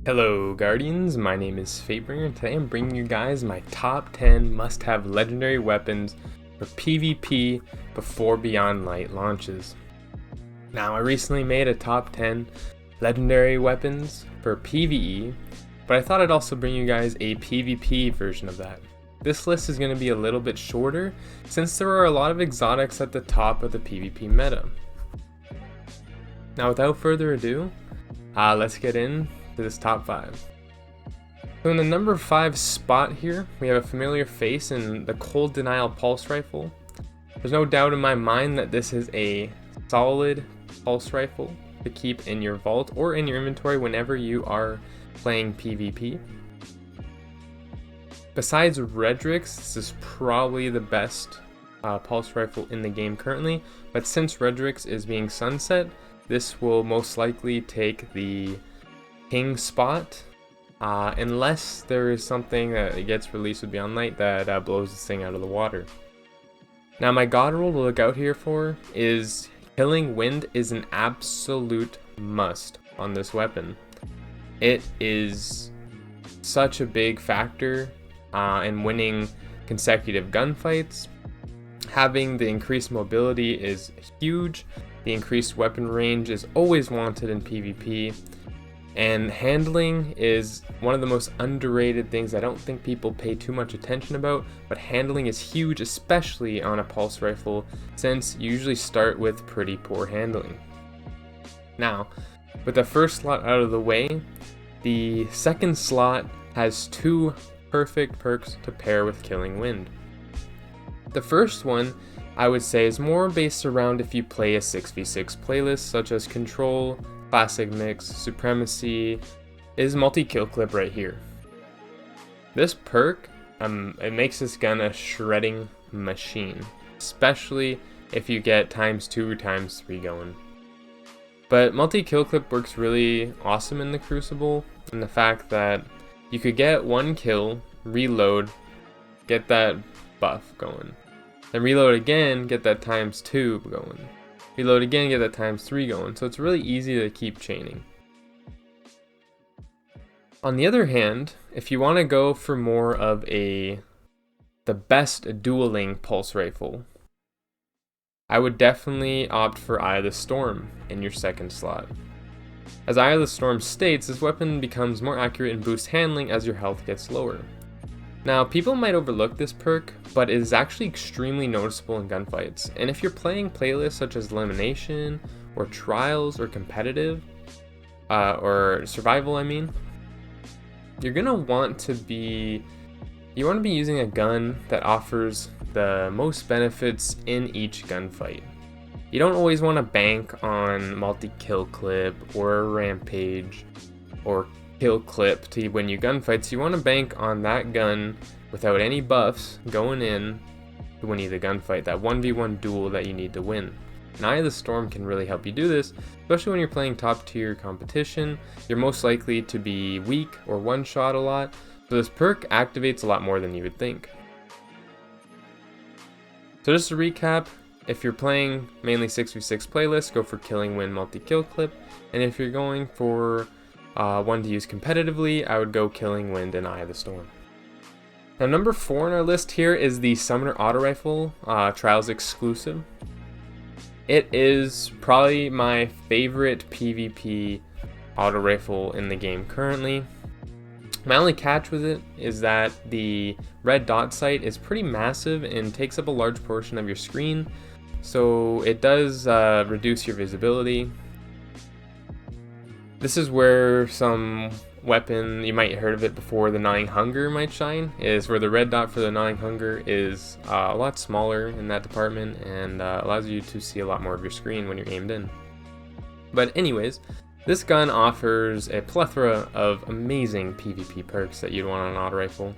Hello Guardians, my name is Fatebringer and today I'm bringing you guys my top 10 must-have legendary weapons for PvP before Beyond Light launches. Now I recently made a top 10 legendary weapons for PvE, but I thought I'd also bring you guys a PvP version of that. This list is going to be a little bit shorter since there are a lot of exotics at the top of the PvP meta. Now without further ado, let's get into this top 5. So in the number 5 spot here, we have a familiar face in the Cold Denial Pulse Rifle. There's no doubt in my mind that this is a solid pulse rifle to keep in your vault or in your inventory whenever you are playing PvP. Besides Redrix, this is probably the best pulse rifle in the game currently, but since Redrix is being sunset, this will most likely take the King spot, unless there is something that gets released with Beyond Light that blows this thing out of the water. Now my god roll to look out here for is Killing Wind is an absolute must on this weapon. It is such a big factor in winning consecutive gunfights. Having the increased mobility is huge. The increased weapon range is always wanted in PvP. And handling is one of the most underrated things I don't think people pay too much attention about, but handling is huge, especially on a pulse rifle, since you usually start with pretty poor handling. Now, with the first slot out of the way, the second slot has 2 perfect perks to pair with Killing Wind. The first one, I would say, is more based around if you play a 6v6 playlist such as Control, Classic Mix, Supremacy, is multi-kill clip right here. This perk, it makes this gun a shredding machine, especially if you get ×2 or ×3 going. But multi-kill clip works really awesome in the Crucible, in the fact that you could get 1 kill, reload, get that buff going, then reload again, get that ×2 going. Reload again, get that ×3 going, so it's really easy to keep chaining. On the other hand, if you want to go for more of the best dueling pulse rifle, I would definitely opt for Eye of the Storm in your second slot. As Eye of the Storm states, this weapon becomes more accurate and boosts handling as your health gets lower. Now, people might overlook this perk, but it is actually extremely noticeable in gunfights. And if you're playing playlists such as Elimination, or Trials, or Competitive, or Survival, you're gonna want to be using a gun that offers the most benefits in each gunfight. You don't always want to bank on multi-kill clip, or a rampage, or kill clip to win you gunfights. You want to bank on that gun without any buffs going in to win you the gunfight, that 1v1 duel that you need to win. And Eye of the Storm can really help you do this, especially when you're playing top tier competition. You're most likely to be weak or one shot a lot, so this perk activates a lot more than you would think. So just to recap, if you're playing mainly 6v6 playlists, go for Killing Wind multi-kill clip, and if you're going for one to use competitively, I would go Killing Wind and Eye of the Storm. Now number 4 on our list here is the Summoner Auto Rifle, Trials exclusive. It is probably my favorite PvP auto rifle in the game currently. My only catch with it is that the red dot sight is pretty massive and takes up a large portion of your screen, so it does reduce your visibility. This is where some weapon, you might have heard of it before, the Gnawing Hunger might shine, is where the red dot for the Gnawing Hunger is a lot smaller in that department and allows you to see a lot more of your screen when you're aimed in. But anyways, this gun offers a plethora of amazing PvP perks that you'd want on an auto rifle.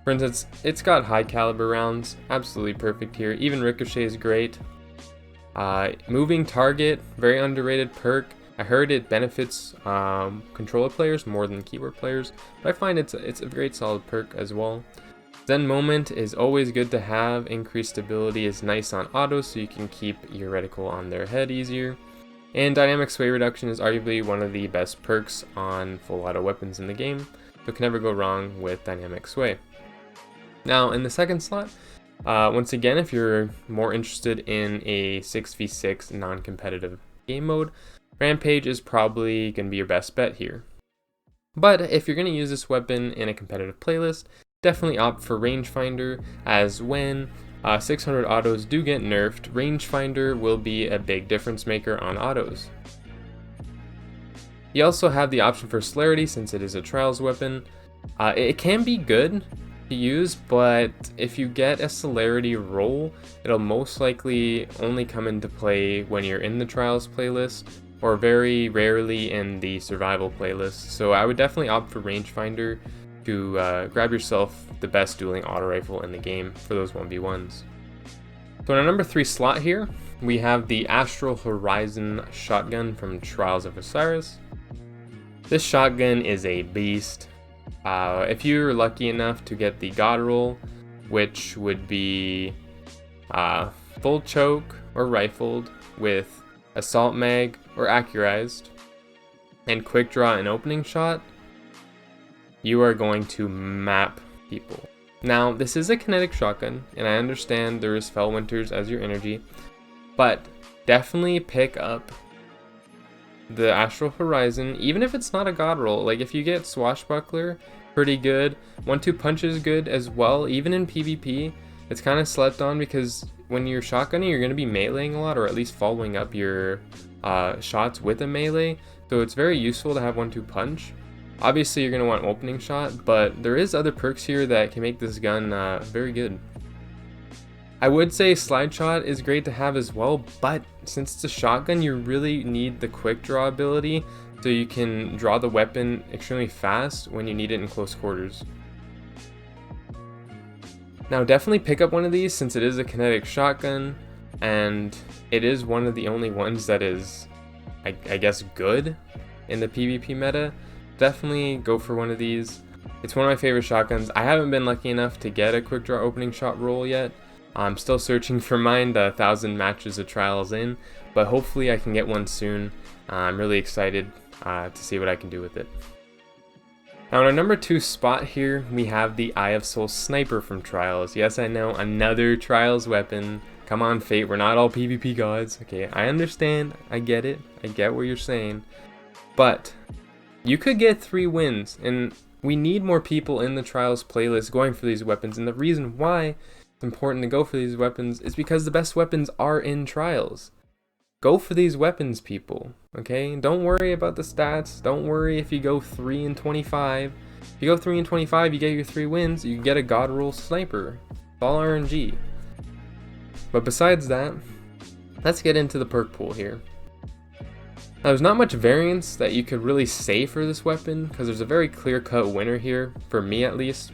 For instance, it's got high caliber rounds, absolutely perfect here. Even Ricochet is great. Moving Target, very underrated perk. I heard it benefits controller players more than keyboard players, but I find it's a great solid perk as well. Zen Moment is always good to have. Increased stability is nice on auto, so you can keep your reticle on their head easier. And dynamic sway reduction is arguably one of the best perks on full auto weapons in the game, so can never go wrong with dynamic sway. Now in the second slot, once again, if you're more interested in a 6v6 non-competitive game mode, Rampage is probably going to be your best bet here. But if you're going to use this weapon in a competitive playlist, definitely opt for Rangefinder, as when 600 autos do get nerfed, Rangefinder will be a big difference maker on autos. You also have the option for Celerity since it is a Trials weapon. It can be good to use, but if you get a Celerity roll, it'll most likely only come into play when you're in the Trials playlist, or very rarely in the Survival playlist. So I would definitely opt for Rangefinder to grab yourself the best dueling auto rifle in the game for those 1v1s. So in our number 3 slot here, we have the Astral Horizon shotgun from Trials of Osiris. This shotgun is a beast. If you're lucky enough to get the God roll, which would be full choke or rifled with assault mag or accurized, and quick draw and opening shot, you are going to map people. Now, this is a kinetic shotgun, and I understand there is Fellwinters as your energy, but definitely pick up the Astral Horizon, even if it's not a God roll. Like, if you get Swashbuckler, pretty good. 1-2 punch is good as well, even in PvP. It's kind of slept on because when you're shotgunning, you're going to be meleeing a lot, or at least following up your shots with a melee. So it's very useful to have 1-2 punch. Obviously, you're going to want opening shot, but there is other perks here that can make this gun very good. I would say slide shot is great to have as well, but since it's a shotgun, you really need the quick draw ability so you can draw the weapon extremely fast when you need it in close quarters. Now definitely pick up one of these since it is a kinetic shotgun, and it is one of the only ones that is, I guess, good in the PvP meta. Definitely go for one of these. It's one of my favorite shotguns. I haven't been lucky enough to get a quick draw opening shot roll yet. I'm still searching for mine, the 1,000 matches of trials in, but hopefully I can get one soon. I'm really excited to see what I can do with it. Now in our number 2 spot here, we have the Eye of Soul Sniper from Trials. Yes, I know, another Trials weapon. Come on, Fate, we're not all PvP gods. Okay, I understand, I get it, I get what you're saying. But you could get 3 wins, and we need more people in the Trials playlist going for these weapons, and the reason why it's important to go for these weapons is because the best weapons are in Trials. Go for these weapons, people, okay? Don't worry about the stats. Don't worry if you go 3 and 25. If you go 3 and 25, you get your 3 wins, you get a God roll sniper. It's all RNG. But besides that, let's get into the perk pool here. Now, there's not much variance that you could really say for this weapon, because there's a very clear-cut winner here, for me at least.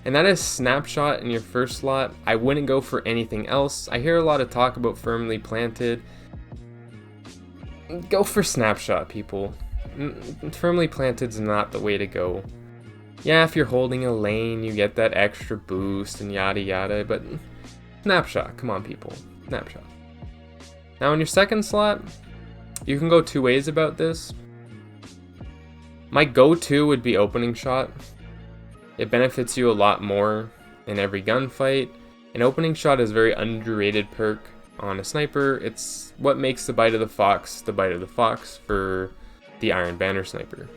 And that is Snapshot in your first slot. I wouldn't go for anything else. I hear a lot of talk about Firmly Planted. Go for Snapshot, people. Firmly Planted's not the way to go. Yeah, if you're holding a lane, you get that extra boost and yada yada, but Snapshot, come on people, Snapshot. Now in your second slot, you can go 2 ways about this. My go-to would be Opening Shot. It benefits you a lot more in every gunfight. An Opening Shot is a very underrated perk on a sniper. It's what makes the bite of the fox for the Iron Banner sniper.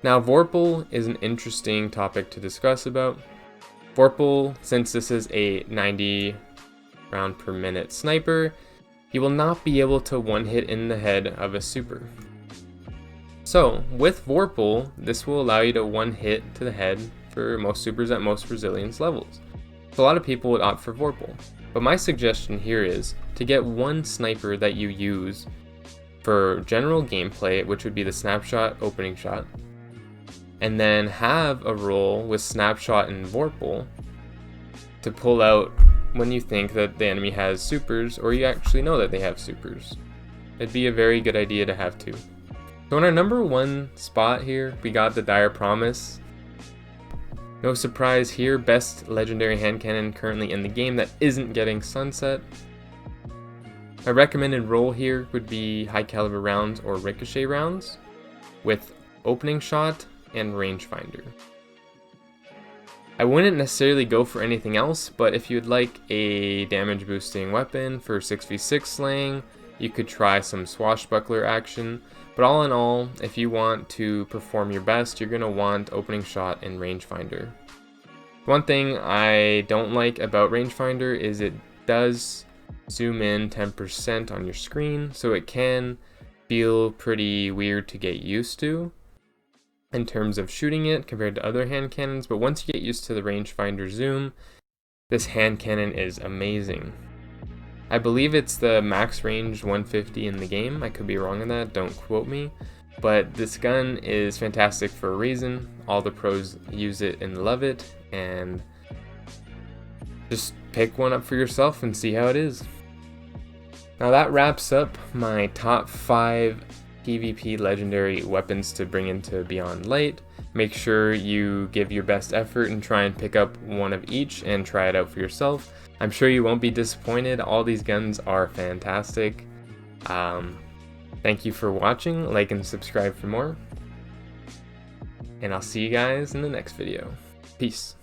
Now Vorpal is an interesting topic to discuss about. Vorpal, since this is a 90 round per minute sniper, you will not be able to one hit in the head of a super. So with Vorpal, this will allow you to one hit to the head for most supers at most resilience levels. So a lot of people would opt for Vorpal. But my suggestion here is to get one sniper that you use for general gameplay, which would be the Snapshot Opening Shot, and then have a roll with Snapshot and Vorpal to pull out when you think that the enemy has supers, or you actually know that they have supers. It'd be a very good idea to have 2. So in our number 1 spot here, we got the Dire Promise. No surprise here, best legendary hand cannon currently in the game that isn't getting sunset. My recommended role here would be high caliber rounds or ricochet rounds with opening shot and rangefinder. I wouldn't necessarily go for anything else, but if you'd like a damage boosting weapon for 6v6 slaying, you could try some swashbuckler action. But all in all, if you want to perform your best, you're going to want opening shot and rangefinder. One thing I don't like about rangefinder is it does zoom in 10% on your screen, so it can feel pretty weird to get used to in terms of shooting it compared to other hand cannons, but once you get used to the rangefinder zoom, this hand cannon is amazing. I believe it's the max range 150 in the game. I could be wrong on that, don't quote me, but this gun is fantastic for a reason. All the pros use it and love it, and just pick one up for yourself and see how it is. Now that wraps up my top 5 PvP legendary weapons to bring into Beyond Light. Make sure you give your best effort and try and pick up one of each and try it out for yourself. I'm sure you won't be disappointed. All these guns are fantastic. Thank you for watching. Like and subscribe for more. And I'll see you guys in the next video. Peace.